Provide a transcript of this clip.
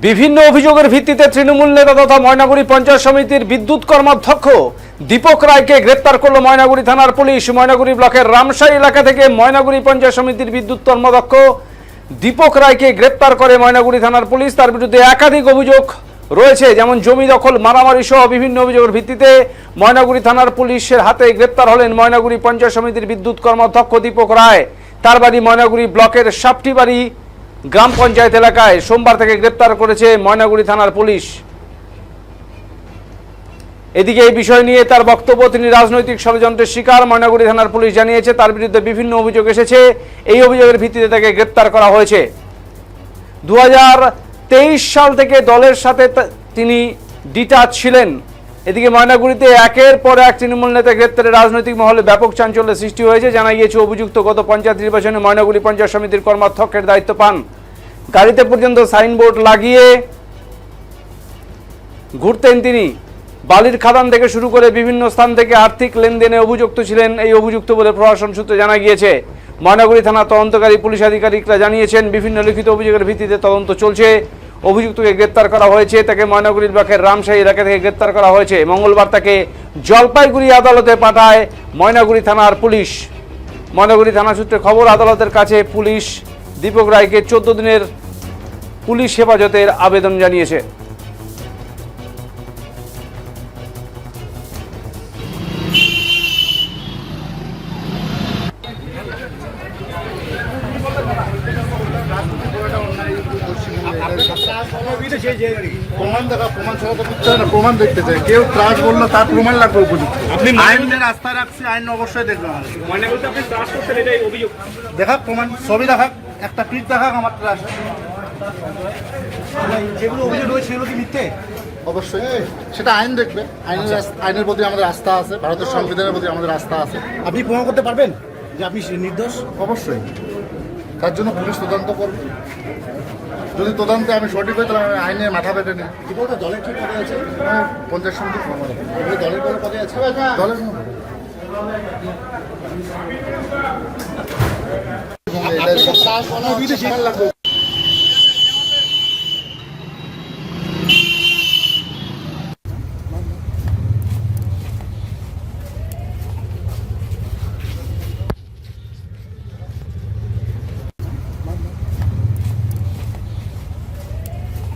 বিভিন্ন অভিযোগের ভিত্তিতে তৃণমূল নেতা তথা ময়নাগুড়ি পঞ্চায়েত সমিতির বিদ্যুৎ কর্মাধ্যক্ষ দীপক রায়কে গ্রেপ্তার করল ময়নাগুড়ি থানার পুলিশ। ময়নাগুড়ি ব্লকের রামশাই এলাকা থেকে ময়নাগুড়ি পঞ্চায়েত সমিতির বিদ্যুৎ কর্মাধ্যক্ষ দীপক রায়কে গ্রেপ্তার করে ময়নাগুড়ি থানার পুলিশ। তার বিরুদ্ধে একাধিক অভিযোগ রয়েছে, যেমন জমি দখল, মারামারি সহ বিভিন্ন অভিযোগের ভিত্তিতে ময়নাগুড়ি থানার পুলিশের হাতে গ্রেপ্তার হলেন ময়নাগুড়ি পঞ্চায়েত সমিতির বিদ্যুৎ কর্মাধ্যক্ষ দীপক রায়। তার বাড়ি ময়নাগুড়ি ব্লকের সাপটিবাড়ি গ্রাম পঞ্চায়েত এলাকায়। সোমবার থেকে গ্রেপ্তার করেছে ময়নাগুড়ি থানার পুলিশ। এদিকে এই বিষয় নিয়ে তার বক্তব্য, তিনি রাজনৈতিক ষড়যন্ত্রের শিকার। ময়নাগুড়ি থানার পুলিশ জানিয়েছে তার বিরুদ্ধে বিভিন্ন অভিযোগ এসেছে, এই অভিযোগের ভিত্তিতে তাকে গ্রেপ্তার করা হয়েছে। 2023 সাল থেকে দলের সাথে তিনি ডিটাচ ছিলেন। এদিকে ময়নাগুড়িতে একের পর এক তৃণমূল নেতা গ্রেপ্তারে রাজনৈতিক মহলে ব্যাপক চাঞ্চল্যের সৃষ্টি হয়েছে। জানা গিয়েছে অভিযুক্ত গত পঞ্চায়েত নির্বাচনে ময়নাগুড়ি পঞ্চায়েত সমিতির কর্মাধ্যক্ষের দায়িত্ব পান। গাড়িতে পর্যন্ত সাইনবোর্ড লাগিয়ে ঘুরতেন তিনি। বালির খাদান থেকে শুরু করে বিভিন্ন স্থান থেকে আর্থিক লেনদেনে অভিযুক্ত ছিলেন এই অভিযুক্ত বলে প্রশাসন সূত্রে জানা গিয়েছে। ময়নাগুড়ি থানা তদন্তকারী পুলিশ আধিকারিকরা জানিয়েছেন বিভিন্ন লিখিত অভিযোগের ভিত্তিতে তদন্ত চলছে। অভিযুক্তকে গ্রেপ্তার করা হয়েছে। তাকে ময়নাগুড়ি ব্লকের রামশাই এলাকা থেকে গ্রেপ্তার করা হয়েছে। মঙ্গলবার তাকে জলপাইগুড়ি আদালতে পাঠায় ময়নাগুড়ি থানার পুলিশ। ময়নাগুড়ি থানা সূত্রে খবর, আদালতের কাছে পুলিশ দীপক রায়কে 14 দিনের পুলিশ হেফাজতের আবেদন জানিয়েছে। প্রমাণ দেখা, প্রমাণ ছাড়া তো কিছু হয় না। প্রমাণ দেখতে চাই, কেউ ত্রাস বললো তার প্রমাণ লাগবে উপযুক্ত। আপনি আইনের রাস্তা রাখছি, আইন অবশ্যই দেখবেন। দেখা প্রমাণ, ছবি দেখা, একটা পিঠ দেখা, আমার ত্রাস যেগুলো অভিযোগ রয়েছে সেগুলো কি মিথ্যে? অবশ্যই সেটা আইন দেখবে। আইনের প্রতি আমাদের আস্থা আছে, ভারতের সংবিধানের প্রতি আমাদের আস্থা আছে। আপনি প্রমাণ করতে পারবেন যে আপনি নির্দোষ? অবশ্যই, তার জন্য পুলিশ তদন্ত করবে। যদি তদন্তে আমি সঠিক হই তাহলে আমি আইনে মাথা পেতে নিই। দলের কি পদে আছে? পঞ্চায়েত সমিতি দলের কোনো পদে আছে? দলের